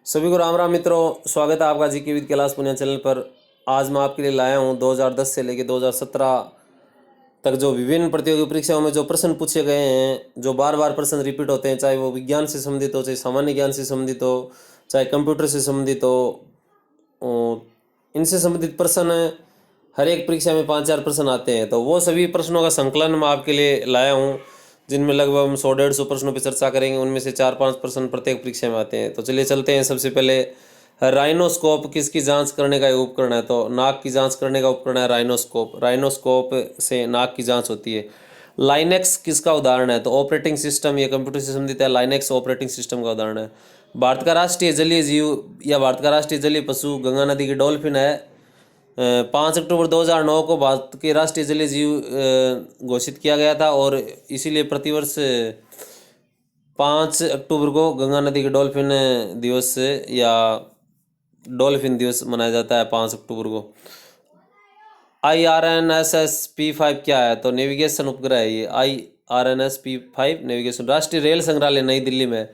सभी को राम राम मित्रों, स्वागत है आपका GK with Kailash Punia channel पर। आज मैं आपके लिए लाया हूँ 2010 से लेकर 2017 तक जो विभिन्न प्रतियोगी परीक्षाओं में जो प्रश्न पूछे गए हैं, जो बार बार प्रश्न रिपीट होते हैं, चाहे वो विज्ञान से संबंधित हो, चाहे सामान्य ज्ञान से संबंधित हो, चाहे कंप्यूटर से संबंधित हो, इनसे संबंधित प्रश्न हर एक परीक्षा में 5-4 प्रश्न आते हैं। तो वो सभी प्रश्नों का संकलन मैं आपके लिए लाया हूँ, जिनमें लगभग हम 100-150 प्रश्नों पर चर्चा करेंगे। उनमें से 4-5 प्रश्न प्रत्येक परीक्षा में आते हैं। तो चलिए चलते हैं। सबसे पहले, राइनोस्कोप किसकी जांच करने का एक उपकरण है? तो नाक की जांच करने का उपकरण है राइनोस्कोप। राइनोस्कोप से नाक की जांच होती है। लाइनेक्स किसका उदाहरण है? तो ऑपरेटिंग सिस्टम, ये कंप्यूटर से संबंधित है। लाइनेक्स ऑपरेटिंग सिस्टम का उदाहरण है। भारत का राष्ट्रीय जलीय जीव या भारत का राष्ट्रीय जलीय पशु गंगा नदी की डॉल्फिन है। 5 अक्टूबर 2009 को भारत के राष्ट्रीय जलीय जीव घोषित किया गया था, और इसीलिए प्रतिवर्ष 5 अक्टूबर को गंगा नदी के डॉल्फिन दिवस या डॉल्फिन दिवस मनाया जाता है 5 अक्टूबर को। IRNSS-P5 क्या है? तो नेविगेशन उपग्रह है ये। IRNS-P5 navigation. राष्ट्रीय रेल संग्रहालय नई दिल्ली में।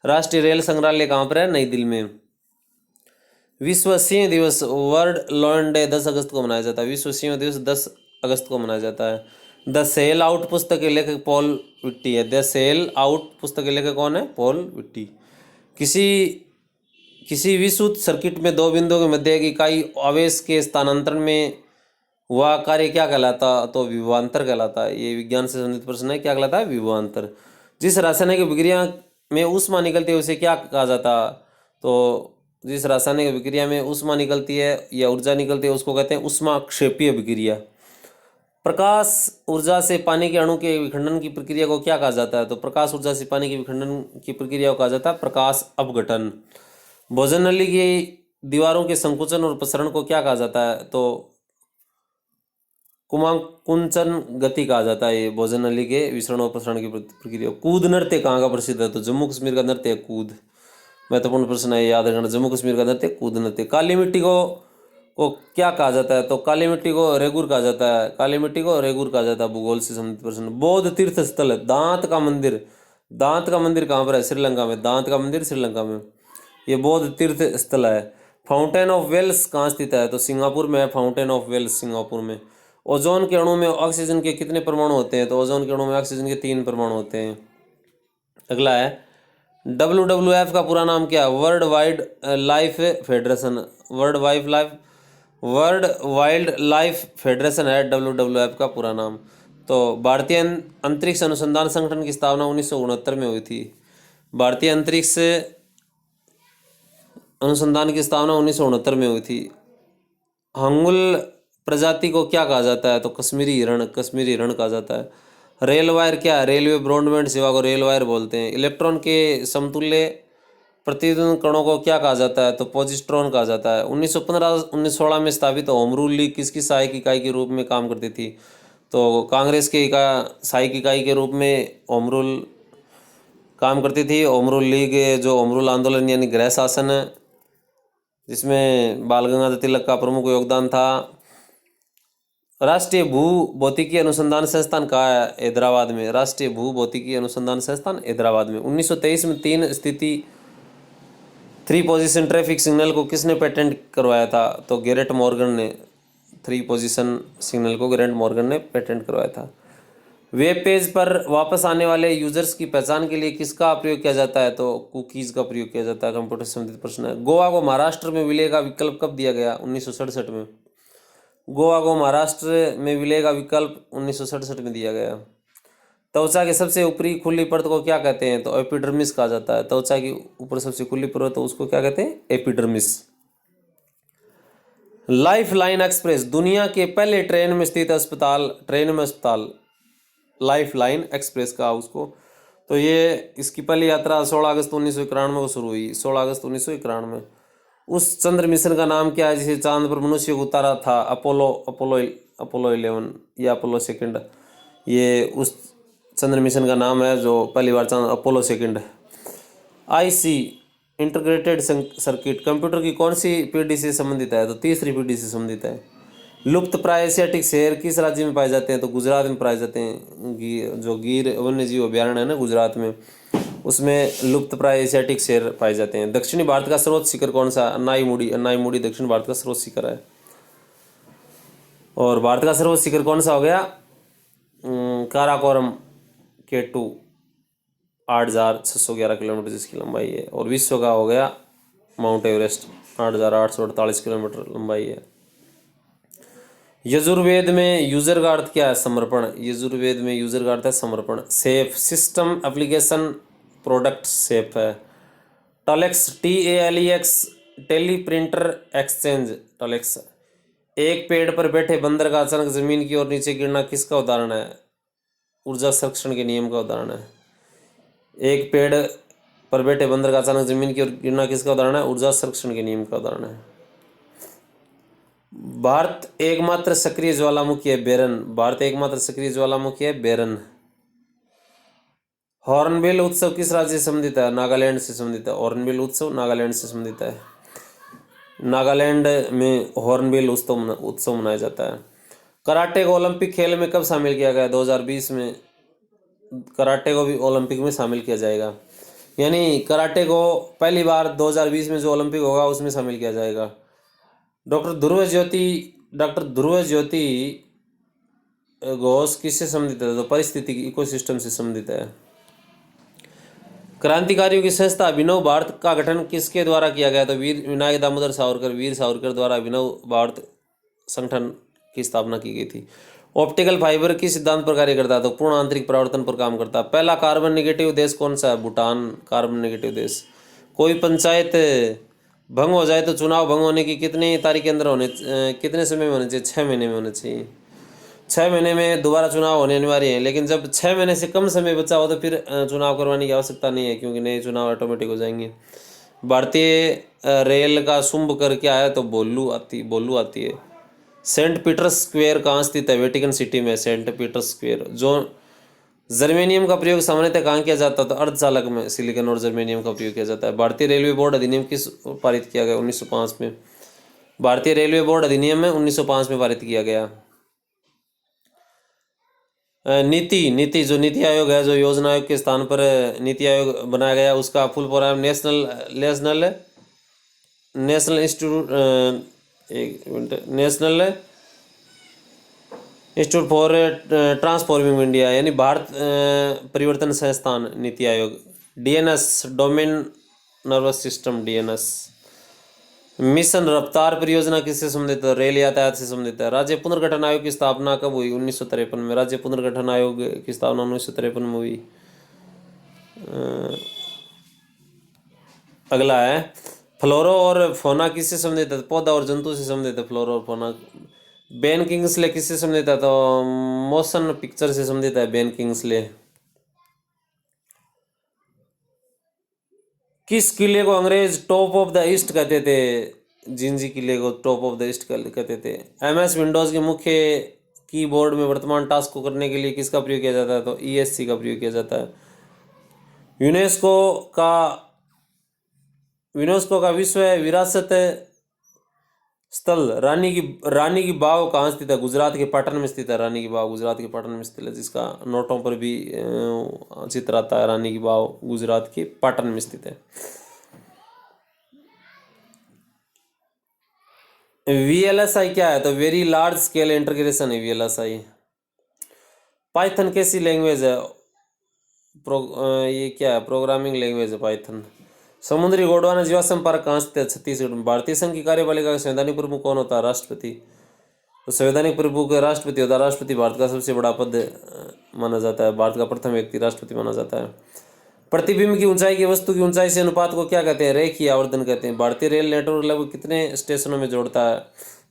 राष्ट्रीय रेल संग्रहालय कहाँ पर है? नई दिल्ली में। विश्व सिंह दिवस, वर्ल्ड लॉयन डे 10 अगस्त को मनाया जाता है। विश्व सिंह दिवस 10 अगस्त को मनाया जाता है। द सेल आउट पुस्तक के लेखक पॉल विट्टी है। द सेल आउट पुस्तक के लेखक कौन है? पॉल विट्टी। किसी विद्युत सर्किट में दो बिंदुओं के मध्य की इकाई आवेश के स्थानांतरण में वह कार्य क्या कहलाता? तो विभवांतर कहलाता है। ये विज्ञान से संबंधित प्रश्न है। क्या कहलाता है? विभवांतर। जिस रासायनिक विक्रिया में ऊष्मा निकलती है उसे क्या कहा जाता? तो जिस रासायनिक विक्रिया में ऊष्मा निकलती है या ऊर्जा निकलती है उसको कहते हैं ऊष्माक्षेपीय विक्रिया। प्रकाश ऊर्जा से पानी के अणु के विखंडन की प्रक्रिया को क्या कहा जाता है? तो प्रकाश ऊर्जा से पानी के विखंडन की प्रक्रिया को कहा जाता है प्रकाश अपघटन। भोजननली की दीवारों के संकुचन और प्रसरण को क्या कहा जाता है? तो कुमाकुंचन गति कहा जाता है। ये भोजननली के विसरण और प्रसरण की प्रक्रिया। कूद नृत्य कहाँ का प्रसिद्ध है? तो जम्मू कश्मीर का नृत्य है कूद। महत्वपूर्ण प्रश्न है, याद रखना। जम्मू कश्मीर का नृत्य कूद नृत्य। काली मिट्टी को क्या कहा जाता है? तो काली मिट्टी को रेगुर कहा जाता है। काली मिट्टी को रेगुर कहा जाता है। भूगोल से संबंधित प्रश्न। बौद्ध तीर्थ स्थल है दांत का मंदिर। दांत का मंदिर कहाँ पर है? श्रीलंका में। दांत का मंदिर श्रीलंका में। ये बौद्ध तीर्थ स्थल है। फाउंटेन ऑफ वेल्स कहाँ स्थित है? तो सिंगापुर में है फाउंटेन ऑफ वेल्स, सिंगापुर में। ओजोन के अणु में ऑक्सीजन के कितने परमाणु होते हैं? तो ओजोन के अणु में ऑक्सीजन के 3 परमाणु होते हैं। अगला है, WWF का पूरा नाम क्या है? World wild life federation. World wild life federation है WWF का पूरा नाम। तो भारतीय अंतरिक्ष अनुसंधान संगठन की स्थापना 1969 में हुई थी। भारतीय अंतरिक्ष अनुसंधान की स्थापना 1969 में हुई थी। हंगुल प्रजाति को क्या कहा जाता है? तो कश्मीरी हिरण, कश्मीरी हिरण कहा जाता है। रेल वायर क्या है? रेलवे ब्रॉडबैंड सेवा को रेल वायर बोलते हैं। इलेक्ट्रॉन के समतुल्य प्रतिद्वंद कणों को क्या कहा जाता है? तो पॉजिट्रॉन कहा जाता है। 1915-1916 में स्थापित होम रूल लीग किसकी सहायक इकाई के रूप में काम करती थी? तो कांग्रेस की सहायक इकाई के रूप में होम रूल काम करती थी। होम रूल लीग जो होम रूल आंदोलन यानी गृह शासन है, जिसमें बाल गंगाधर तिलक का प्रमुख योगदान था। राष्ट्रीय भू भौतिकी अनुसंधान संस्थान कहाँ है? हैदराबाद में। राष्ट्रीय भू भौतिकी अनुसंधान संस्थान हैदराबाद में। 1923 में 3 स्थिति 3 पोजीशन ट्रैफिक सिग्नल को किसने पेटेंट करवाया था? तो गैरेट मॉर्गन ने। 3 पोजीशन सिग्नल को गैरेट मॉर्गन ने पेटेंट करवाया था। वेब पेज पर वापस आने वाले यूजर्स की पहचान के लिए किसका प्रयोग किया जाता है? तो कुकीज़ का प्रयोग किया जाता है। कंप्यूटर से संबंधित प्रश्न है। गोवा को महाराष्ट्र में विलय का विकल्प कब दिया गया? 1967 में। गोवा को महाराष्ट्र में विलय का विकल्प 1967 में दिया गया। त्वचा के सबसे ऊपरी खुली परत को क्या कहते हैं? तो एपिडर्मिस कहा जाता है। त्वचा की ऊपर सबसे खुली परत तो उसको क्या कहते हैं? एपिडर्मिस। लाइफ लाइन एक्सप्रेस दुनिया के पहले ट्रेन में स्थित अस्पताल लाइफ लाइन एक्सप्रेस कहा उसको। तो ये इसकी पहली यात्रा 16 अगस्त 1991 को शुरू हुई। 16 अगस्त 1991 में। उस चंद्र मिशन का नाम क्या है जिसे चांद पर मनुष्य को उतारा था? अपोलो 11 या अपोलो 2। ये उस चंद्र मिशन का नाम है जो पहली बार चांद, Apollo 2। IC integrated circuit computer की कौन सी पीढ़ी से संबंधित है? तो तीसरी पीढ़ी से संबंधित है। लुप्त प्राय एशियाटिक शेर किस राज्य में पाए जाते हैं? तो गुजरात में पाए जाते हैं। जो गिर वन्य जीव अभ्यारण्य है ना, गुजरात में। उसमें लुप्त प्राय एशियाटिक शेर पाए जाते हैं। दक्षिणी भारत का सर्वोच्च शिखर कौन सा? अन्नाईमुड़ी दक्षिण भारत का सर्वोच्च शिखर है। और भारत का सर्वोच्च शिखर कौन सा हो गया? काराकोरम K2 8,611 किलोमीटर जिसकी लंबाई है। और विश्व का हो गया माउंट एवरेस्ट 8,848 किलोमीटर लंबाई है। यजुर्वेद में यूजर का अर्थ क्या है? समर्पण। यजुर्वेद में यूजर का अर्थ है समर्पण। Safe system application product safe है। टलेक्स TALEX टेली प्रिंटर एक्सचेंज टलेक्स। एक पेड़ पर बैठे बंदर का अचानक जमीन की ओर नीचे गिरना किसका उदाहरण है? ऊर्जा संरक्षण के नियम का उदाहरण है। एक पेड़ पर बैठे बंदर का अचानक जमीन की ओर गिरना किसका उदाहरण है? ऊर्जा संरक्षण के नियम का उदाहरण है। भारत एकमात्र सक्रिय ज्वालामुखी है बेरन। भारत एकमात्र सक्रिय ज्वालामुखी है बेरन। हॉर्नबिल उत्सव किस राज्य से संबंधित है? नागालैंड से संबंधित है। हॉर्नबिल उत्सव नागालैंड से संबंधित है। नागालैंड में हॉर्नबिल उत्सव मनाया जाता है। कराटे को ओलंपिक खेल में कब शामिल किया गया? 2020 में कराटे को भी ओलंपिक में शामिल किया जाएगा। यानी कराटे को पहली बार 2020 में जो ओलंपिक होगा उसमें शामिल किया जाएगा। डॉक्टर ध्रुव ज्योति घोष किससे संबंधित है? तो परिस्थितिकी इकोसिस्टम से संबंधित है। क्रांतिकारियों की संस्था अभिनव भारत का गठन किसके द्वारा किया गया? तो विनायक दामोदर सावरकर वीर सावरकर द्वारा अभिनव भारत संगठन की स्थापना की गई थी। ऑप्टिकल फाइबर किस सिद्धांत पर कार्य करता है? तो पूर्ण आंतरिक परावर्तन पर काम करता है। पहला कार्बन नेगेटिव देश कौन सा है? भूटान कार्बन नेगेटिव देश। कोई पंचायत भंग हो जाए तो चुनाव भंग होने की कितनी तारीख के अंदर कितने समय में होने चाहिए? 6 महीने में होने चाहिए। 6 महीने में दोबारा चुनाव होने अनिवार्य है। लेकिन जब 6 महीने से कम समय बचा हो तो फिर चुनाव करवाने की आवश्यकता नहीं है, क्योंकि नए चुनाव ऑटोमेटिक हो जाएंगे। भारतीय रेल का शुंभ कर क्या है? तो बोलू आती है। सेंट पीटर्स स्क्वेयर कहाँ स्थित है? वेटिकन सिटी में सेंट पीटर्स स्क्वेयर। जो जर्मेनियम का प्रयोग सामान्यतः कहाँ किया जाता है? तो अर्धचालक में सिलिकॉन और जर्मेनियम का प्रयोग किया जाता है। भारतीय रेलवे बोर्ड अधिनियम किस पारित किया गया? 1905 में। भारतीय रेलवे बोर्ड अधिनियम में 1905 में पारित किया गया। नीति जो नीति आयोग है, जो योजना आयोग के स्थान पर नीति आयोग बनाया गया, उसका full form national institute for transforming India, यानी भारत परिवर्तन संस्थान NITI Aayog. DNS domain nervous system DNS। Mission रफ्तार परियोजना किससे संबंधित है? रेल यातायात से संबंधित है। राज्य पुनर्गठन आयोग की स्थापना कब हुई? 1953 में। राज्य पुनर्गठन आयोग की स्थापना 1953 में हुई। अगला है फ्लोरा और फौना किससे संबंधित है? पौधा और जंतु से संबंधित है फ्लोरा और फौना। बेन किंग्सले किससे संबंधित है? तो मोशन पिक्चर से संबंधित है बेन किंग्सले। किस किले को अंग्रेज टॉप ऑफ द ईस्ट कहते थे? जिंजी किले को टॉप ऑफ द ईस्ट कहते थे। MS विंडोज के मुख्य कीबोर्ड में वर्तमान टास्क को करने के लिए किसका प्रयोग किया जाता है? तो ESC का प्रयोग किया जाता है। यूनेस्को का विश्व विरासत स्थल रानी की बाव कहाँ स्थित है? गुजरात के पाटन में स्थित है। रानी की बाव गुजरात के पाटन में स्थित है, जिसका नोटों पर भी चित्र आता है। रानी की बाव गुजरात के पाटन में स्थित है। VLSI क्या है? तो वेरी लार्ज स्केल इंटीग्रेशन है VLSI। पाइथन कैसी लैंग्वेज है? ये क्या है? प्रोग्रामिंग लैंग्वेज है पाइथन। समुद्री गोंडवाना जीवाश्म पार्क कहाँ स्थित है? छत्तीसगढ़ में। भारतीय संघ की कार्यपालिका का संवैधानिक प्रमुख कौन होता है? राष्ट्रपति। तो संवैधानिक प्रमुख राष्ट्रपति होता है। राष्ट्रपति भारत का सबसे बड़ा पद माना जाता है। भारत का प्रथम व्यक्ति राष्ट्रपति माना जाता है। प्रतिबिंब की ऊंचाई की वस्तु की ऊंचाई से अनुपात को क्या कहते हैं? रेखीय आवर्धन कहते हैं। भारतीय रेल नेटवर्क लगभग कितने स्टेशनों में जोड़ता है?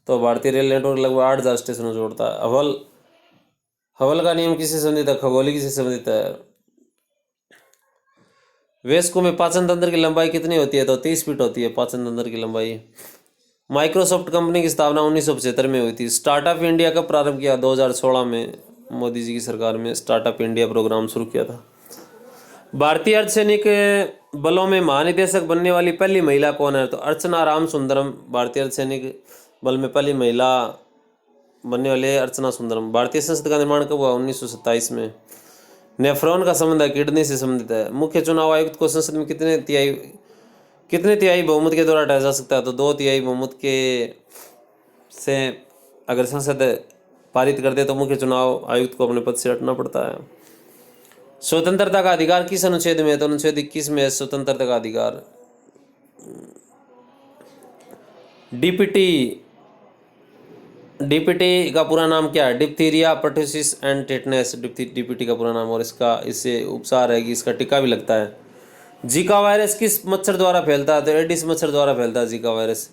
तो भारतीय रेल नेटवर्क लगभग 8,000 स्टेशनों में जोड़ता है। हबल का नियम किससे संबंधित है? खगोलिकी से संबंधित है। वयस्कों में पाचन तंत्र की लंबाई कितनी होती है? तो 30 फीट होती है पाचन तंत्र की लंबाई। माइक्रोसॉफ्ट कंपनी की स्थापना 1975 में हुई थी। स्टार्टअप इंडिया कब प्रारंभ किया? 2016 में मोदी जी की सरकार में स्टार्टअप इंडिया प्रोग्राम शुरू किया था। भारतीय अर्धसैनिक बलों में महानिदेशक बनने वाली पहली महिला कौन है? तो अर्चना रामसुंदरम भारतीय अर्धसैनिक बल में पहली महिला बनने वाले अर्चना सुंदरम। भारतीय संसद का निर्माण कब हुआ? 1927 में। नेफ्रॉन का संबंध है, किडनी से संबंधित है। मुख्य चुनाव आयुक्त को संसद में कितने तिहाई बहुमत के द्वारा हटाया जा सकता है? तो 2 तिहाई बहुमत के से अगर संसद पारित कर दे तो मुख्य चुनाव आयुक्त को अपने पद से हटना पड़ता है। स्वतंत्रता का अधिकार किस अनुच्छेद में है? तो अनुच्छेद 21 में है स्वतंत्रता का अधिकार। डीपीटी डीपीटी का पूरा नाम क्या है? Diphtheria, pertussis and tetanus, DPT का पूरा नाम। और इससे उपचार है कि इसका टीका भी लगता है। जीका वायरस किस मच्छर द्वारा फैलता है? तो एडिस मच्छर द्वारा फैलता है जीका वायरस।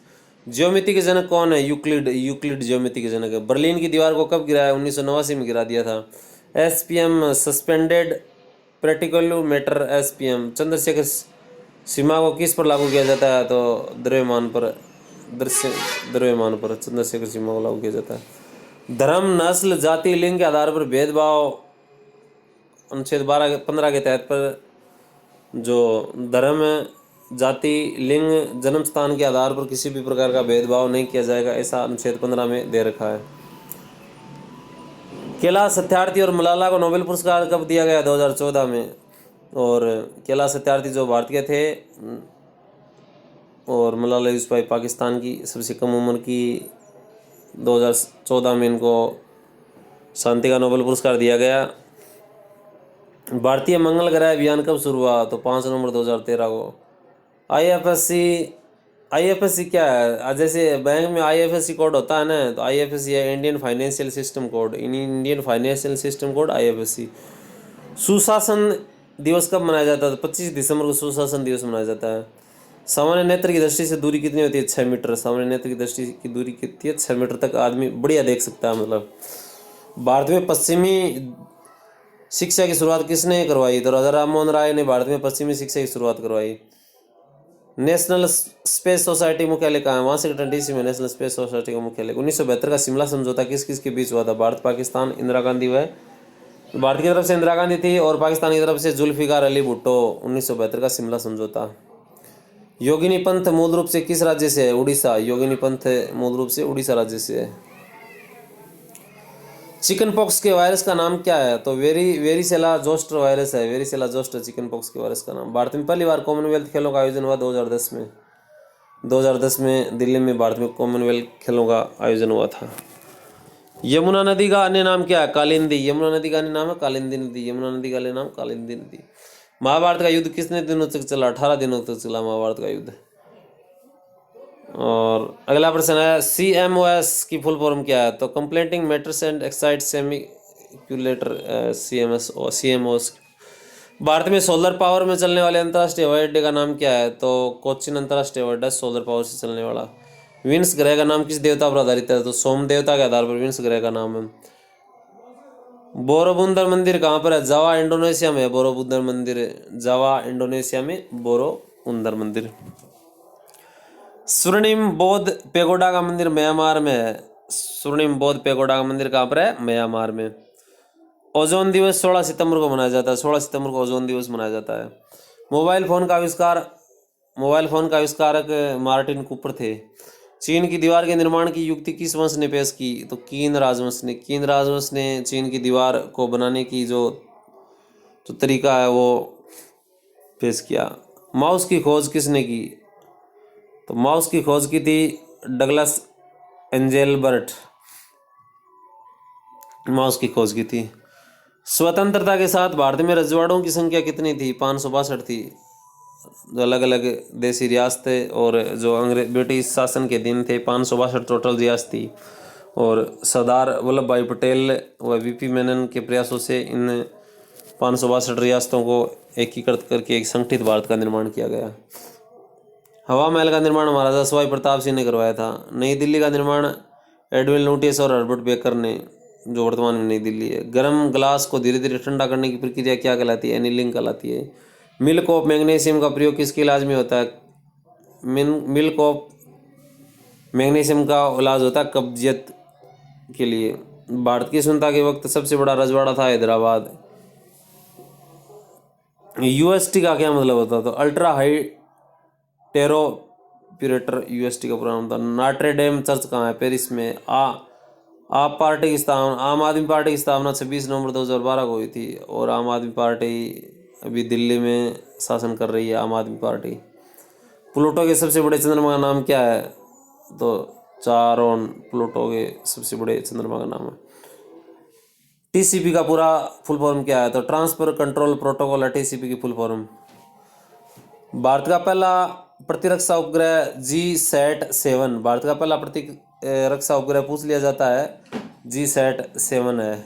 ज्योमिति के जनक कौन है? यूक्लिड ज्योमिति के जनक है। बर्लिन की दीवार को कब गिराया? 1989 में गिरा दिया था। SPM suspended particular matter, SPM. Chandrashekhar Seema को किस पर लागू किया जाता है? तो द्रव्यमान पर चंद्रशेखर सीमा को लागू किया जाता है। धर्म, नस्ल, जाति, लिंग के आधार पर भेदभाव अनुच्छेद 15 के तहत पर जो धर्म, जाति, लिंग, जन्म स्थान के आधार पर किसी भी प्रकार का भेदभाव नहीं किया जाएगा, ऐसा अनुच्छेद 15 में दे रखा है। कैलाश सत्यार्थी और मलाला को नोबेल पुरस्कार कब दिया गया? 2014 में। और कैलाश सत्यार्थी जो भारतीय थे और मलाला यूसुफजई पाकिस्तान की सबसे कम उम्र की 2014 में इनको शांति का नोबेल पुरस्कार दिया गया। भारतीय मंगल ग्रह अभियान कब शुरू हुआ? तो 5 नवंबर 2013 को। आईएफएससी क्या है? जैसे बैंक में आईएफएससी कोड होता है ना, तो आईएफएससी है Indian financial system code. Indian financial system code IFSC. सुशासन दिवस कब मनाया जाता है? तो 25 दिसंबर को सुशासन दिवस मनाया जाता है। सामान्य नेत्र की दृष्टि से दूरी कितनी होती है? 6 मीटर। सामान्य नेत्र की दृष्टि की दूरी कितनी है? 6 मीटर तक आदमी बढ़िया देख सकता है। मतलब भारत में पश्चिमी शिक्षा की शुरुआत किसने करवाई? तो राजा राम मोहन राय ने भारत में पश्चिमी शिक्षा की शुरुआत करवाई। नेशनल स्पेस सोसाइटी मुख्यालय कहाँ है? वाशिंगटन डीसी में नेशनल स्पेस सोसाइटी का मुख्यालय। 1972 का शिमला समझौता किस किस के बीच हुआ था? भारत, पाकिस्तान, इंदिरा गांधी व भारत की तरफ से इंदिरा गांधी थी और पाकिस्तान की तरफ से जुल्फिकार अली भुट्टो। 1972 का शिमला समझौता। योगिनी पंथ मूल रूप से किस राज्य से है? उड़ीसा। योगिनी पंथ मूल रूप से उड़ीसा राज्य से है। चिकन पॉक्स के वायरस का नाम क्या है? तो वेरिसेला जोस्टर वायरस है। वेरिसेला जोस्टर चिकन पॉक्स के वायरस का नाम। भारत में पहली बार कॉमनवेल्थ खेलों का आयोजन हुआ 2010 में। 2010 में दिल्ली में भारत में कॉमनवेल्थ खेलों का आयोजन हुआ था। यमुना नदी का अन्य नाम क्या है? कालिंदी। यमुना नदी का अन्य नाम है कालिंदी नदी। यमुना नदी का अन्य नाम कालिंदी नदी। महाभारत का युद्ध कितने दिनों तक चला? 18 दिनों तक चला महाभारत का युद्ध। और अगला प्रश्न है CMOS की फुल फॉर्म क्या है? तो complementing matters and excite semiconductor, CMOS। Bharat में सोलर पावर में चलने वाले अंतर्राष्ट्रीय हवाई अड्डे का नाम क्या है? तो कोच्चिन अंतर्राष्ट्रीय हवाई अड्डा सोलर पावर से चलने वाला। विंस ग्रह का नाम किस देवता पर आधारित है? तो सोम देवता के आधार पर विंस ग्रह का नाम है। बोरोबुंदर मंदिर कहाँ पर है? जावा इंडोनेशिया में है बोरोबुंदर मंदिर। जावा इंडोनेशिया में बोरोबुंदर मंदिर। स्वर्णिम बौद्ध पेगोडा का मंदिर म्यांमार में है। स्वर्णिम बौद्ध पेगोडा का मंदिर कहाँ पर है? म्यांमार में। ओजोन दिवस 16 सितंबर को मनाया जाता है। 16 सितंबर को ओजोन दिवस मनाया जाता है। मोबाइल फोन का आविष्कारक मार्टिन कूपर थे। चीन की दीवार के निर्माण की युक्ति किस वंश ने पेश की? तो कीन राजवंश ने। कीन राजवंश ने चीन की दीवार को बनाने की जो तरीका है वो पेश किया। माउस की खोज किसने की? तो माउस की खोज की थी डगलस एंजेलबर्ट। माउस की खोज की थी। स्वतंत्रता के साथ भारत में रजवाड़ों की संख्या कितनी थी? 562 थी। जो अलग अलग देसी रियासतें और जो ब्रिटिश शासन के दिन थे, 562 टोटल रियासत थी। और सरदार वल्लभ भाई पटेल व VP मेनन के प्रयासों से इन 562 रियासतों को एकीकृत करके एक संगठित भारत का निर्माण किया गया। हवा महल का निर्माण महाराजा सवाई प्रताप सिंह ने करवाया था। नई दिल्ली का निर्माण एडविन लुटियस और हर्बर्ट बेकर ने, जो वर्तमान में नई दिल्ली है। गर्म ग्लास को धीरे धीरे ठंडा करने की प्रक्रिया क्या कहलाती है? एनीलिंग कहलाती है। मिल्क ऑफ मैग्नीशियम का प्रयोग किसके इलाज में होता है? मिल्क ऑफ मैग्नीशियम का इलाज होता है कब्जियत के लिए। भारत की स्वतंत्रता के वक्त सबसे बड़ा रजवाड़ा था हैदराबाद। UST का क्या मतलब होता है? तो अल्ट्रा हाई टेरोपिरेटर UST का पूरा नाम था। नाट्रे डेम चर्च कहाँ है? पेरिस में। आप पार्टी की स्थापना आम आदमी पार्टी की स्थापना 26 नवंबर 2012 को हुई थी और आम आदमी पार्टी अभी दिल्ली में शासन कर रही है। आम आदमी पार्टी। प्लूटो के सबसे बड़े चंद्रमा का नाम क्या है? तो चारोन प्लूटो के सबसे बड़े चंद्रमा का नाम है। टीसीपी का पूरा फुल फॉर्म क्या है? तो ट्रांसफर कंट्रोल प्रोटोकॉल है टीसीपी की फुल फॉर्म। भारत का पहला प्रतिरक्षा उपग्रह GSAT-7। भारत का पहला प्रतिरक्षा उपग्रह पूछ लिया जाता है, GSAT-7 है।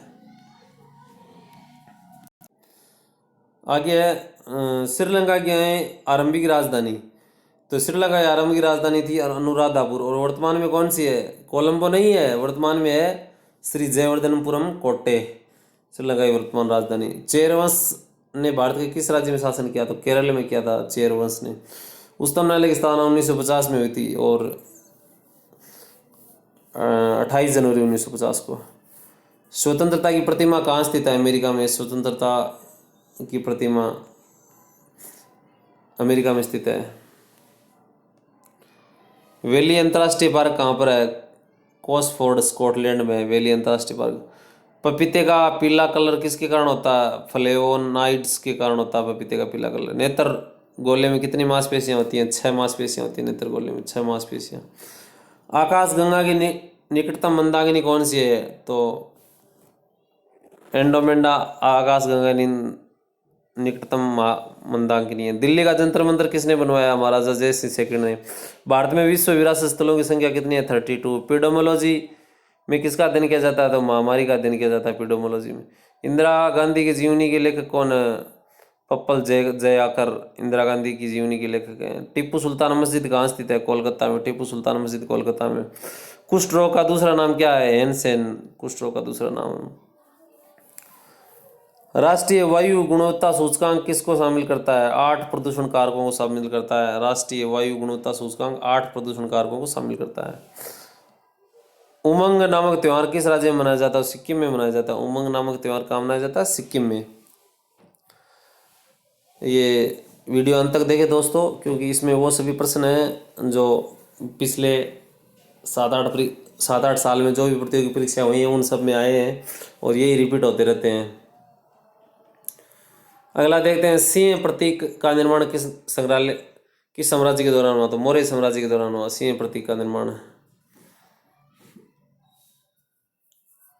आगे है श्रीलंका की है आरंभिक राजधानी। तो श्रीलंका की आरंभिक राजधानी थी अनुराधापुर और वर्तमान में कौन सी है? कोलंबो नहीं है, वर्तमान में है श्री जयवर्धनपुरम कोट्टे, श्रीलंका की वर्तमान राजधानी। चेर वंश ने भारत के किस राज्य में शासन किया? तो केरल में किया था चेर वंश ने। उच्चतम न्यायालय की स्थापना 1950 में हुई थी और 28 जनवरी 1950 को। स्वतंत्रता की प्रतिमा कहाँ स्थित है? अमेरिका में। स्वतंत्रता की प्रतिमा अमेरिका में स्थित है। वेली अंतर्राष्ट्रीय पार्क कहाँ पर है? कोसफोर्ड स्कॉटलैंड में वेली अंतर्राष्ट्रीय पार्क। पपीते का पीला कलर किसके कारण होता है? फ्लेवोनाइड्स के कारण होता है पपीते का पीला कलर। नेत्र गोले में कितनी मांसपेशियां होती हैं? 6 मांसपेशियां होती हैं नेत्र गोले में, 6 मांसपेशियां। आकाशगंगा की निकटतम मंदाकिनी कौन सी है? तो एंडोमेंडा आकाशगंगा निकटतम मंदाकिनी है। दिल्ली का जंतर मंतर किसने बनवाया? महाराजा जय सिंह सेकंड ने। भारत में विश्व विरासत स्थलों की संख्या कितनी है? 32। पीडोमोलॉजी में किसका अध्ययन किया जाता है? तो महामारी का अध्ययन किया जाता है पीडोमोलॉजी में। इंदिरा गांधी की जीवनी के लेखक कौन है? पप्पल जयाकर इंदिरा गांधी की जीवनी के लेखक हैं। टीपू सुल्तान मस्जिद कहाँ स्थित है? कोलकाता में। टिप्पू सुल्तान मस्जिद कोलकाता में। कुष्ठ रोग का दूसरा नाम क्या है? हैंसेन कुष्ठ रोग का दूसरा नाम। राष्ट्रीय वायु गुणवत्ता सूचकांक किसको शामिल करता है? 8 प्रदूषण कारकों को शामिल करता है। राष्ट्रीय वायु गुणवत्ता सूचकांक 8 प्रदूषण कारकों को शामिल करता है। उमंग नामक त्योहार किस राज्य में मनाया जाता है? सिक्किम में मनाया जाता है। उमंग नामक त्योहार कहाँ मनाया जाता है? सिक्किम में। ये वीडियो अंत तक देखे दोस्तों, क्योंकि इसमें वो सभी प्रश्न हैं जो पिछले 7-8 साल में जो भी प्रतियोगी परीक्षा हुई हैं उन सब में आए हैं और यही रिपीट होते रहते हैं। अगला देखते हैं, सिंह प्रतीक का निर्माण किस संग्रहालय किस साम्राज्य के दौरान हुआ? तो मौर्य साम्राज्य के दौरान हुआ सिंह प्रतीक का निर्माण।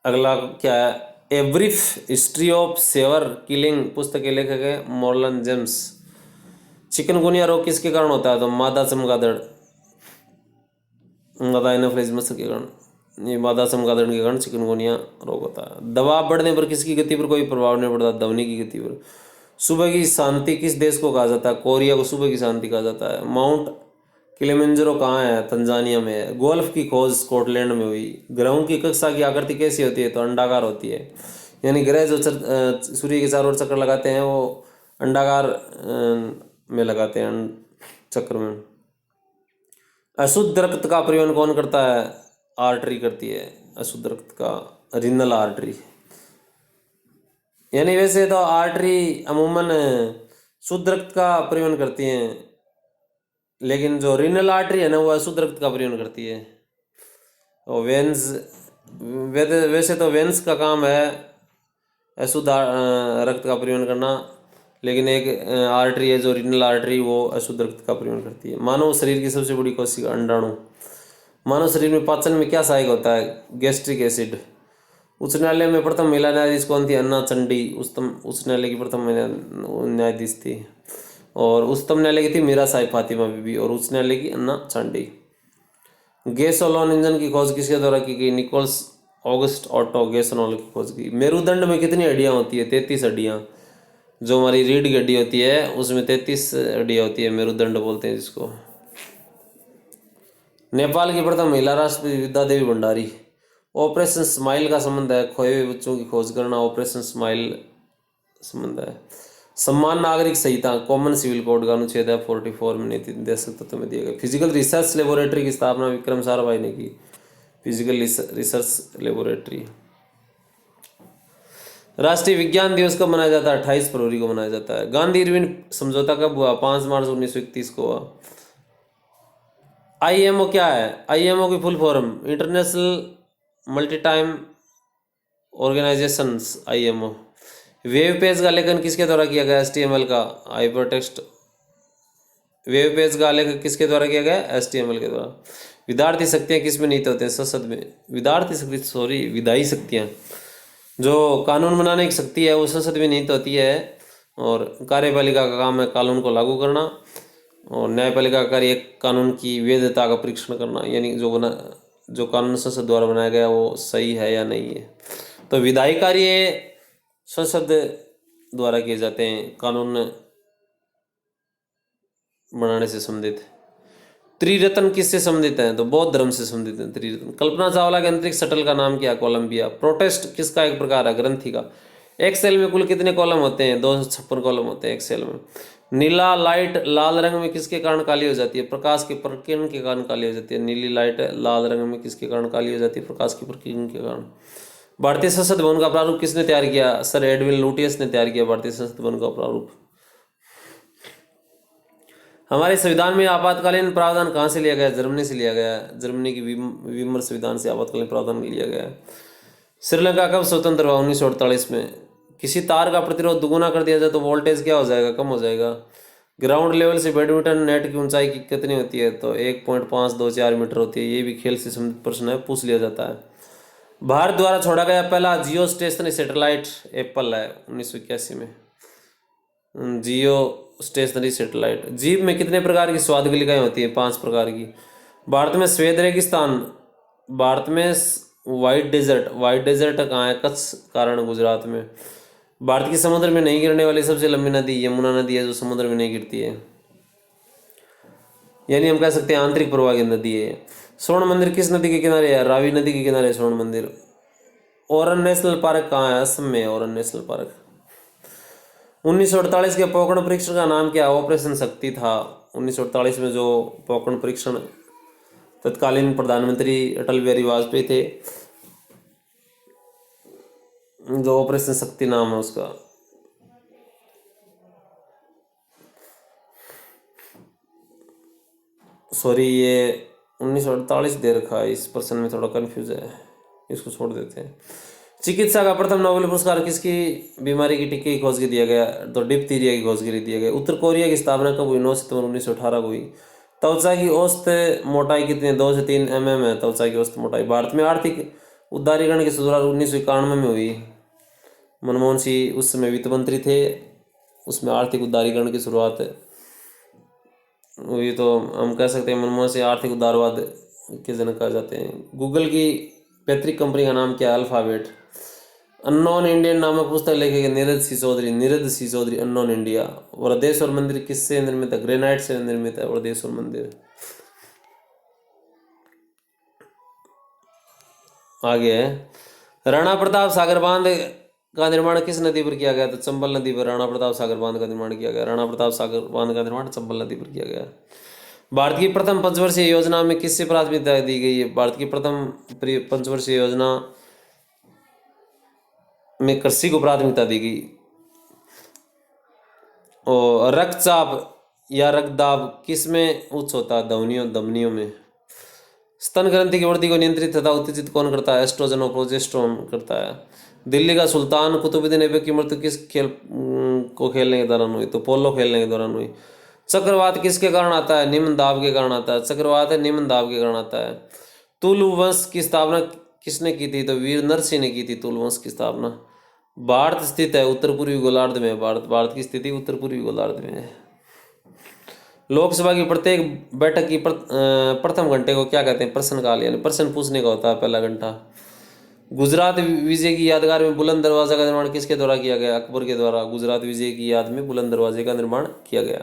अगला क्या है? A brief history of seven killings पुस्तक के लेखक है मॉर्लन जेम्स। चिकनगुनिया रोग किसके कारण होता है? तो मादा चमगादड़, मादा एनोफ्लिस मच्छर के कारण। ये मादा चमगादड़ के कारण चिकनगुनिया रोग होता है। दबाव बढ़ने पर किसकी गति पर कोई प्रभाव नहीं पड़ता? ध्वनि की गति पर। सुबह की शांति किस देश को कहा जाता है? कोरिया को सुबह की शांति कहा जाता है। माउंट किलिमंजारो कहाँ है? तंजानिया में है। गोल्फ की खोज स्कॉटलैंड में हुई। ग्रहों की कक्षा की आकृति कैसी होती है? तो अंडाकार होती है। यानी ग्रह जो सूर्य के चारों ओर चक्कर लगाते हैं वो अंडाकार में लगाते हैं, चक्र में। अशुद्ध रक्त का परिवहन कौन करता है? आर्टरी करती है अशुद्ध रक्त का, रीनल आर्टरी। यानी वैसे तो आर्टरी अमूमन शुद्ध रक्त का परिवहन करती हैं, लेकिन जो रीनल आर्टरी है ना वो अशुद्ध रक्त का परिवहन करती है। और वेन्स वैसे तो वेन्स का काम है अशुद्ध रक्त का परिवहन करना, लेकिन एक आर्टरी है जो रीनल आर्टरी वो अशुद्ध रक्त का परिवहन करती है। मानव शरीर की सबसे बड़ी कोशिका अंडाणु। मानव शरीर में पाचन में क्या सहायक होता है? Gastric acid. उच्च न्यायालय में प्रथम महिला न्यायाधीश कौन थी? अन्ना चंडी उच्च न्यायालय की प्रथम महिला न्यायाधीश थी। और उच्चतम न्यायालय की थी मीरा साहिब फातिमा बीबी और उच्च न्यायालय की अन्ना चांडी। गैसोलॉन इंजन की खोज किसके द्वारा की गई? निकोलस ऑगस्ट ऑटो गैसोलॉन की खोज की। मेरुदंड में कितनी हड्डियां होती है? 33 हड्डियां। जो हमारी रीढ़ की हड्डी होती है उसमें 33 हड्डियां होती है, मेरुदंड बोलते हैं जिसको। नेपाल की प्रथम महिला राष्ट्रपति विद्या देवी भंडारी। ऑपरेशन स्माइल का संबंध है खोए हुए बच्चों की खोज करना, ऑपरेशन स्माइल संबंध है। सम्मान नागरिक संहिता कॉमन सिविल कोड का अनुच्छेद है 44 में नीति निर्देशक तत्व में दिया गया। फिजिकल रिसर्च लेबोरेटरी की स्थापना विक्रम साराभाई ने की। Physical research laboratory. राष्ट्रीय विज्ञान दिवस कब मनाया जाता है? 28 फरवरी को मनाया जाता है। गांधी इरविन समझौता कब हुआ? 5 मार्च 1931 को हुआ। आईएमओ क्या है? आईएमओ की full form international multi time organisations IMO। Web page का लेखन किसके द्वारा किया गया? HTML का हाइपरटेक्स्ट। वेब पेज का लेखन किसके द्वारा किया गया? HTML के द्वारा। विद्यार्थी शक्तियाँ किस में निहित होते हैं? संसद में। विद्यार्थी शक्ति, सॉरी, विधायी शक्तियाँ, जो कानून बनाने की शक्ति है वो संसद में निहित होती है। और कार्यपालिका का काम है कानून को लागू करना, और न्यायपालिका का कार्य कानून की वैधता का परीक्षण करना, यानी जो कानून संसद द्वारा बनाया गया वो सही है या नहीं है। तो विधायी कार्य संसद द्वारा किए जाते हैं कानून बनाने से संबंधित। त्रिरत्न किससे संबंधित है? तो बौद्ध धर्म से संबंधित है त्रिरत्न। कल्पना चावला के अंतरिक्ष शटल का नाम क्या? कोलंबिया। प्रोटेस्ट किसका एक प्रकार है? ग्रंथि का। एक सेल में कुल कितने कॉलम होते हैं? 256 कॉलम होते हैं एक सेल में। नीला लाइट लाल रंग में किसके कारण काली हो जाती है? प्रकाश के प्रकीर्ण के कारण काली हो जाती है। नीली लाइट लाल रंग में किसके कारण काली हो जाती है? प्रकाश की प्रकीर्ण के कारण। भारतीय संसद भवन का प्रारूप किसने तैयार किया? सर एडविन लुटियस ने तैयार किया भारतीय संसद भवन का प्रारूप। हमारे संविधान में आपातकालीन प्रावधान कहाँ से लिया गया? जर्मनी से लिया गया है। जर्मनी की वीमर संविधान से आपातकालीन प्रावधान लिया गया है। श्रीलंका कब स्वतंत्र हुआ? 1948 में। किसी तार का प्रतिरोध दुगुना कर दिया जाए तो वोल्टेज क्या हो जाएगा? कम हो जाएगा। ग्राउंड लेवल से बैडमिंटन नेट की ऊंचाई कितनी होती है? तो 1.524 मीटर होती है। ये भी खेल से संबंधित प्रश्न है, पूछ लिया जाता है। भारत द्वारा छोड़ा गया पहला जियो स्टेशनरी सैटेलाइट एप्पल है 1981 में। जियो स्टेशनरी सैटेलाइट। जीभ में कितने प्रकार की स्वाद गुलिकाएं होती है? 5 प्रकार की। भारत में श्वेत रेगिस्तान, भारत में व्हाइट डेजर्ट कहाँ है? कच्छ कारण गुजरात में। भारत की समुद्र में नहीं गिरने वाली सबसे लंबी नदी यमुना नदी है, जो समुद्र में नहीं गिरती है, यानी हम कह सकते हैं आंतरिक प्रवाह की नदी है। स्वर्ण मंदिर किस नदी के किनारे है? रावी नदी के किनारे स्वर्ण मंदिर। ओरन नेशनल पार्क कहाँ है? असम में ओरन नेशनल पार्क। 1948 के पोखरण परीक्षण का नाम क्या? ऑपरेशन शक्ति था। 1948 में जो पोखरण परीक्षण, तत्कालीन प्रधानमंत्री अटल बिहारी वाजपेयी थे, जो ऑपरेशन शक्ति नाम है उसका। सॉरी, ये 1948 दे रखा है, इस प्रश्न में थोड़ा कंफ्यूज है, इसको छोड़ देते हैं। चिकित्सा का प्रथम नोबेल पुरस्कार किसकी बीमारी की टीके की खोज के दिया गया? तो डिप्थीरिया की खोज के लिए दिया गया। उत्तर कोरिया की स्थापना कब हुई? 9 सितंबर 1918 को हुई। त्वचा की औसत मोटाई कितनी है? 2 से 3 mm है त्वचा की औसत मोटाई। भारत में आर्थिक उदारीकरण की शुरुआत 1991 में हुई। मनमोहन सिंह उस समय वित्त मंत्री थे, उसमें आर्थिक उदारीकरण की शुरुआत हुई। तो हम कह सकते हैं मनमोहन सिंह आर्थिक उदारवाद के जनक कहा जाते हैं। गूगल की पैतृक कंपनी का नाम क्या है? अल्फाबेट। अननोन इंडियन नामक पुस्तक लेखक नीरज सी चौधरी अननोन इंडिया। वृद्धेश्वर मंदिर किससे निर्मित है? ग्रेनाइट से निर्मित है वृद्धेश्वर मंदिर। आगे है, राणा प्रताप सागर बांध का निर्माण किस नदी पर किया गया? तो चंबल नदी पर राणा प्रताप सागर बांध का निर्माण किया गया। राणा प्रताप सागर बांध का निर्माण चंबल नदी पर किया गया। भारत की प्रथम पंचवर्षीय योजना में किससे प्राथमिकता दी गई है? भारत की प्रथम पंचवर्षीय योजना में कृषि को प्राथमिकता दी गई। और रक्तचाप या रक्तदाब किस में उच्च होता है? धमनियों में। स्तन ग्रंथि की वृद्धि को नियंत्रित तथा उत्तेजित कौन करता है? एस्ट्रोजन और प्रोजेस्टेरोन करता है। दिल्ली का सुल्तान कुतुबुद्दीन ऐबक की मृत्यु किस खेल को खेलने के दौरान हुई? तो पोलो खेलने के दौरान हुई। चक्रवात किसके कारण आता है? निम्न दाब के कारण आता है। चक्रवात है निम्न दाब के कारण आता है। तुलु वंश की स्थापना किसने की थी? तो वीर नरसिंह ने की थी तुलु वंश की स्थापना। भारत स्थित है उत्तर पूर्वी गोलार्ध में। भारत की स्थिति उत्तर पूर्वी गोलार्ध में है। लोकसभा की प्रत्येक बैठक की प्रथम घंटे को क्या कहते हैं? प्रश्नकाल, यानी प्रश्न पूछने का होता है पहला घंटा। गुजरात विजय की यादगार में बुलंद दरवाजा का निर्माण किसके द्वारा किया गया? अकबर के द्वारा गुजरात विजय की याद में बुलंद दरवाजे का निर्माण किया गया।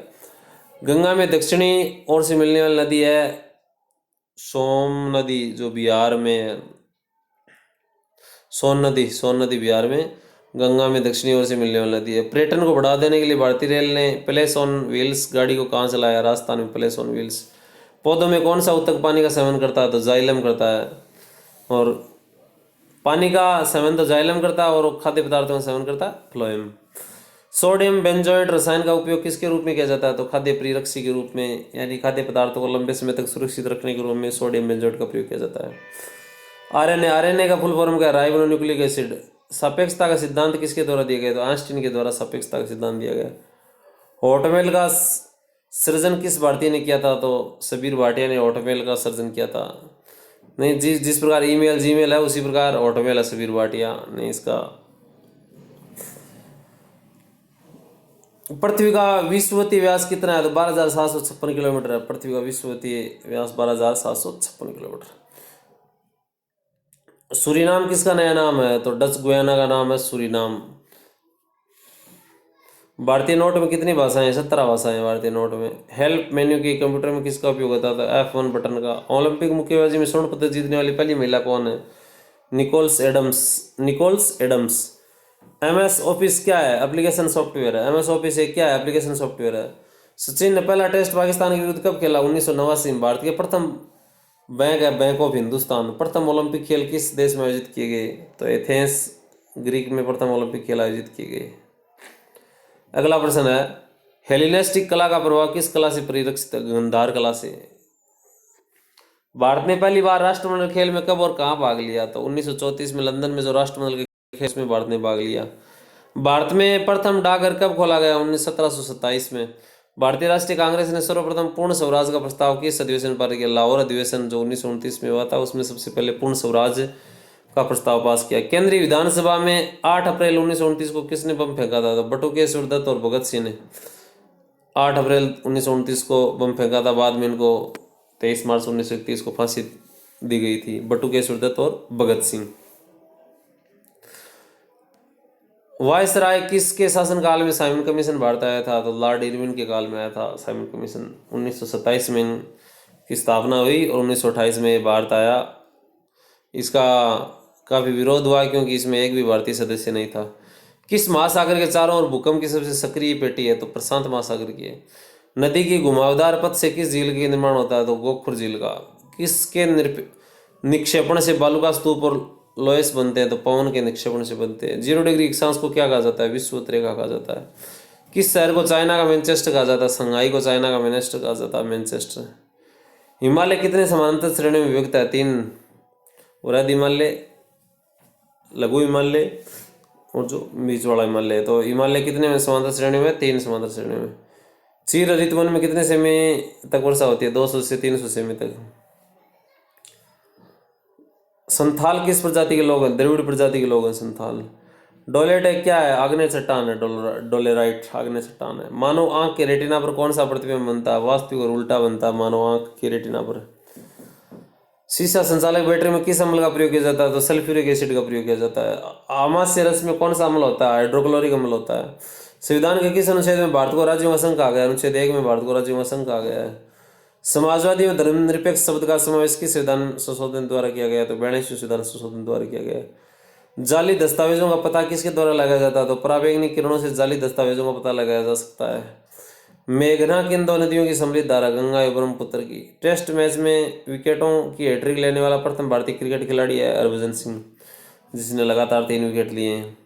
गंगा में दक्षिणी ओर से मिलने वाली नदी है सोम नदी, जो बिहार में है। सोन नदी बिहार में गंगा में दक्षिणी ओर से मिलने वाली नदी है। पर्यटन को बढ़ा देने के लिए भारतीय रेल ने प्लेस ऑन व्हील्स गाड़ी को कहाँ चलाया? राजस्थान में प्लेस ऑन व्हील्स। पौधों में कौन सा उत्तक पानी का सेवन करता है? तो जाइलम करता है। और पानी का सेवन तो जाइलम करता है और खाद्य पदार्थों का सेवन करता है फ्लोएम। सोडियम बेंजोएट रसायन का उपयोग किसके रूप में किया जाता है? तो खाद्य परिरक्षी के रूप में, यानी खाद्य पदार्थों को लंबे समय तक सुरक्षित रखने के रूप में सोडियम बेंजोएट का प्रयोग किया जाता है। आरएनए, आरएनए का फुल फॉर्म क्या है? Ribo nucleic acid. सापेक्षता का सिद्धांत किसके द्वारा दिया गया? तो आइंस्टीन के द्वारा सापेक्षता का सिद्धांत दिया गया। हॉटमेल का सृजन किस भारतीय ने किया था? तो सबीर भाटिया ने हॉटमेल का सृजन किया था। नहीं, जिस प्रकार ईमेल जीमेल है उसी प्रकार हॉटमेल है सबीर भाटिया ने इसका। पृथ्वी का विश्ववतीय व्यास कितना है? तो 12,756 किलोमीटर है। पृथ्वी का विश्ववतीय व्यास 12,756 किलोमीटर। सूरीनाम किसका नया नाम है? तो डच गुयाना का नाम है सूरीनाम। भारतीय नोट में कितनी भाषाएं हैं? 17 भाषाएं हैं भारतीय नोट में। हेल्प मेन्यू की कंप्यूटर में किसका उपयोग होता था? F1 बटन का। ओलंपिक मुक्केबाजी में स्वर्ण पदक जीतने वाली पहली महिला कौन है? Nichols Adams. MS ऑफिस क्या है? एप्लीकेशन सॉफ्टवेयर है। MS ऑफिस एक क्या है? एप्लीकेशन सॉफ्टवेयर है। सचिन ने पहला टेस्ट पाकिस्तान के विरुद्ध कब खेला? 1989 में। भारत के प्रथम बैंक है बैंक ऑफ हिंदुस्तान। प्रथम ओलंपिक खेल किस देश में आयोजित किए गए? तो एथेंस ग्रीक में प्रथम ओलंपिक खेल आयोजित किए गए। अगला प्रश्न है, हेलेनिस्टिक कला का प्रभाव किस कला से परिलक्षित है? गांधार कला से। भारत ने पहली बार राष्ट्रमंडल खेल में कब और कहाँ भाग लिया? तो 1934 में लंदन में जो राष्ट्रमंडल के खेल में भारत ने भाग लिया। भारत में प्रथम डाकघर कब खोला गया? 1727 में। भारतीय राष्ट्रीय कांग्रेस ने सर्वप्रथम पूर्ण स्वराज का प्रस्ताव किस अधिवेशन पर किया? लाहौर अधिवेशन जो 1929 में हुआ था उसमें सबसे पहले पूर्ण स्वराज का प्रस्ताव पास किया। केंद्रीय विधानसभा में 8 अप्रैल 1929 को किसने बम फेंका था? तो बटुकेश्वर दत्त और भगत सिंह ने 8 अप्रैल 1929 को बम फेंका था। बाद में इनको 23 मार्च 1931 को फांसी दी गई थी, बटुकेश्वर दत्त और भगत सिंह। वायसराय किसके शासनकाल में साइमन कमीशन भारत आया था? तो लॉर्ड इरविन के काल में आया था साइमन कमीशन। 1927 में इनकी स्थापना हुई और 1928 में भारत आया। इसका काफ़ी विरोध हुआ क्योंकि इसमें एक भी भारतीय सदस्य नहीं था। किस महासागर के चारों ओर भूकंप की सबसे सक्रिय पेटी है? तो प्रशांत महासागर की है। नदी की घुमावदार पथ से किस झील का निर्माण होता है? तो गोरखपुर झील का। किसके निक्षेपण से बालू का स्तूप और लोयस बनते हैं? तो पवन के निक्षेपण से बनते हैं। 0 डिग्री अक्षांश को क्या कहा जाता है? विषुवत रेखा कहा जाता है। किस शहर को चाइना का मैनचेस्टर कहा जाता है? शंघाई को चाइना का मैनचेस्टर कहा जाता है, मैनचेस्टर। हिमालय कितने समानांतर श्रेणियों में विभक्त है? 3। वृहद हिमालय, लघु हिमालय और जो बीच वाला हिमालय है। तो हिमालय कितने में समांतर श्रेणियों में? 3 समांतर श्रेणियों में। चीर हरित वन में कितने सेमी तक वर्षा होती है? 200 से 300 सेमी तक। संथाल किस प्रजाति के लोग हैं? द्रविड़ प्रजाति के लोग हैं संथाल। डोलेट एक क्या है? आग्नेय चट्टान है। डोलेराइट आग्नेय चट्टान है। मानव आंख के रेटिना पर कौन सा प्रतिबिंब बनता है? वास्तविक और उल्टा बनता है मानव आंख की रेटिना पर। शीशा संचालक बैटरी में किस अम्ल का प्रयोग किया जाता है? तो सल्फ्यूरिक एसिड का प्रयोग किया जाता है। आमाशय रस में कौन सा अम्ल होता है? हाइड्रोक्लोरिक अम्ल होता है। संविधान के किस अनुच्छेद में भारत को राज्यों का संघ कहा गया? अनुच्छेद 1 में भारत को राज्यों का संघ कहा गया है। समाजवादी और धर्मनिरपेक्ष शब्द का समावेश किस संविधान संशोधन द्वारा किया गया? तो 42वें संविधान संशोधन द्वारा किया गया है। जाली दस्तावेजों का पता किसके द्वारा लगाया जाता है? तो पराबैंगनी किरणों से जाली दस्तावेजों का पता लगाया जा सकता है। मेघना किन 2 नदियों की समृद्ध धारा? गंगा एवं ब्रह्मपुत्र की। टेस्ट मैच में विकेटों की हैट्रिक लेने वाला प्रथम भारतीय क्रिकेट खिलाड़ी है हरभजन सिंह, जिसने लगातार 3 विकेट लिए हैं।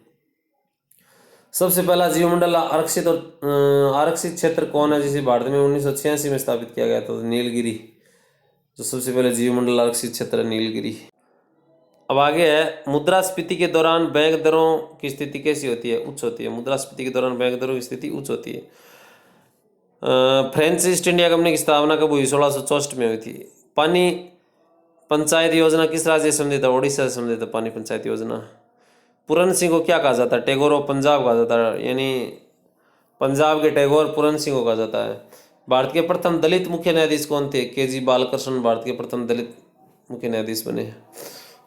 सबसे पहला जीवमंडल आरक्षित क्षेत्र कौन है, जिसे भारत में 1986 में स्थापित किया गया था? नीलगिरी। जो सबसे पहले जीवमंडल आरक्षित क्षेत्र है नीलगिरी। अब आगे है, मुद्रास्फीति के दौरान बैंक दरों की स्थिति कैसी होती है? उच्च होती है। मुद्रास्फीति के दौरान बैंक दरों की स्थिति उच्च होती है। फ्रेंच ईस्ट इंडिया कंपनी की स्थापना कब हुई? 1664 में हुई थी। पानी पंचायत योजना किस राज्य से संबंधित है? ओडिशा से संबंधित है पानी पंचायत योजना। पूरन सिंह को क्या कहा जाता है? टैगोर ऑफ पंजाब कहा जाता है, यानी पंजाब के टैगोर पूरन सिंह को कहा जाता है। भारत के प्रथम दलित मुख्य न्यायाधीश कौन थे? KG बालकृष्ण भारत के प्रथम दलित मुख्य न्यायाधीश बने।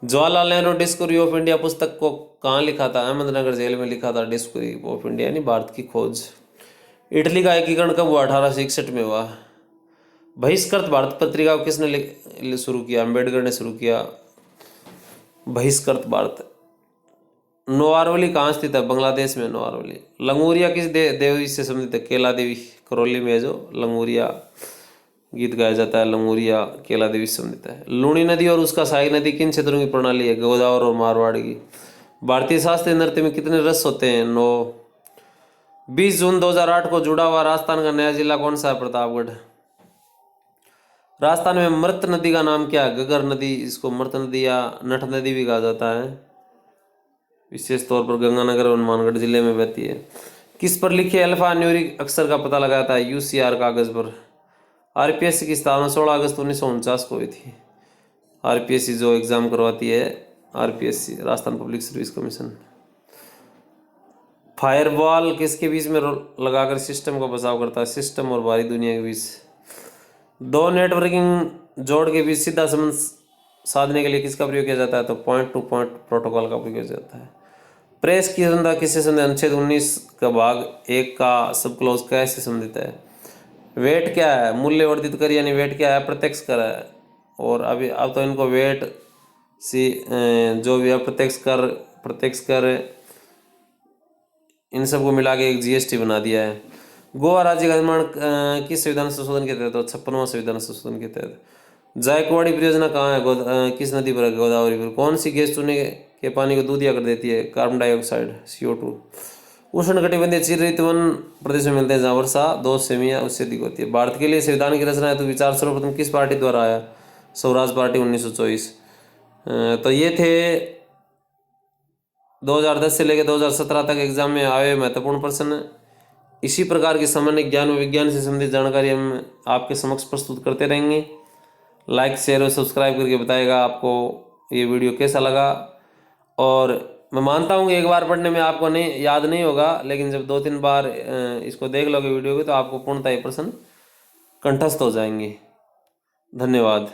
Jawaharlal Nehru discovery of India पुस्तक को कहाँ लिखा था? अहमदनगर जेल में लिखा था डिस्कवरी ऑफ इंडिया, यानी भारत की खोज। इटली का एकीकरण कब हुआ? 1861 में हुआ। बहिष्कृत भारत पत्रिका को किसने शुरू किया? अम्बेडकर ने शुरू किया बहिष्कृत भारत। नौवारवली कहाँ स्थित है? बांग्लादेश में नौवारवली। लंगूरिया किस देवी से संबंधित है? केला देवी। करौली में है जो लंगूरिया गीत गाया जाता है, लंगूरिया केला देवी से संबंधित है। लूणी नदी और उसका सहायक नदी किन क्षेत्रों की प्रणाली है? गोदावरी और मारवाड़ की। भारतीय शास्त्रीय नृत्य में कितने रस होते हैं? 9। 20 जून 2008 को जुड़ा हुआ राजस्थान का नया जिला कौन सा है? प्रतापगढ़। राजस्थान में मृत नदी का नाम क्या है? गगर नदी, इसको मृत नदी या नठ नदी भी कहा जाता है। विशेष तौर पर गंगानगर और हनुमानगढ़ जिले में बहती है। किस पर लिखे अल्फा न्यूरिक अक्षर का पता लगाता है? यूसीआर कागज पर। आरपीएससी की स्थापना 16 अगस्त 1949 को हुई थी। आरपीएससी जो एग्जाम करवाती है, RPSC Rajasthan public service commission. Firewall किसके बीच में लगाकर सिस्टम का बचाव करता है? सिस्टम और बाहरी दुनिया के बीच। दो नेटवर्किंग जोड़ के बीच सीधा संबंध साधने के लिए किसका प्रयोग किया जाता है? तो पॉइंट टू पॉइंट प्रोटोकॉल का प्रयोग किया जाता है। प्रेस की संविधा किससे संबंधित? अनुच्छेद 19 का भाग 1 का सब क्लोज कैसे संबंधित है? वेट क्या है? मूल्य वर्धित कर, यानी वेट क्या है? प्रत्यक्ष कर है। और अभी अब तो इनको वेट जो भी है प्रत्यक्ष कर इन सबको मिला के एक जीएसटी बना दिया है। गोवा राज्य का निर्माण किस संविधान संशोधन के तहत? 56वां संविधान संशोधन के तहत। जायकवाड़ी परियोजना कहाँ है? किस नदी पर है? गोदावरी पर। कौन सी गैस चूने के पानी को दूधिया कर देती है? Carbon dioxide, CO2। उष्णकटिबंधीय चिरहरित वन प्रदेश में मिलते हैं जहाँ वर्षा 2 सेमी या उससे अधिक होती है। भारत के लिए संविधान की रचना है तो विचार सर्वप्रथम किस पार्टी द्वारा आया? स्वराज पार्टी 1924। तो ये थे 2010 से लेकर 2017 तक एग्जाम में आए महत्वपूर्ण प्रश्न। इसी प्रकार के सामान्य ज्ञान व विज्ञान से संबंधित जानकारी हम आपके समक्ष प्रस्तुत करते रहेंगे। लाइक, शेयर और सब्सक्राइब करके बताएगा आपको ये वीडियो कैसा लगा। और मैं मानता हूँ कि एक बार पढ़ने में आपको नहीं याद नहीं होगा, लेकिन जब 2-3 बार इसको देख लोगे वीडियो को तो आपको पूर्णतः ये प्रश्न कंठस्थ हो जाएंगे। धन्यवाद।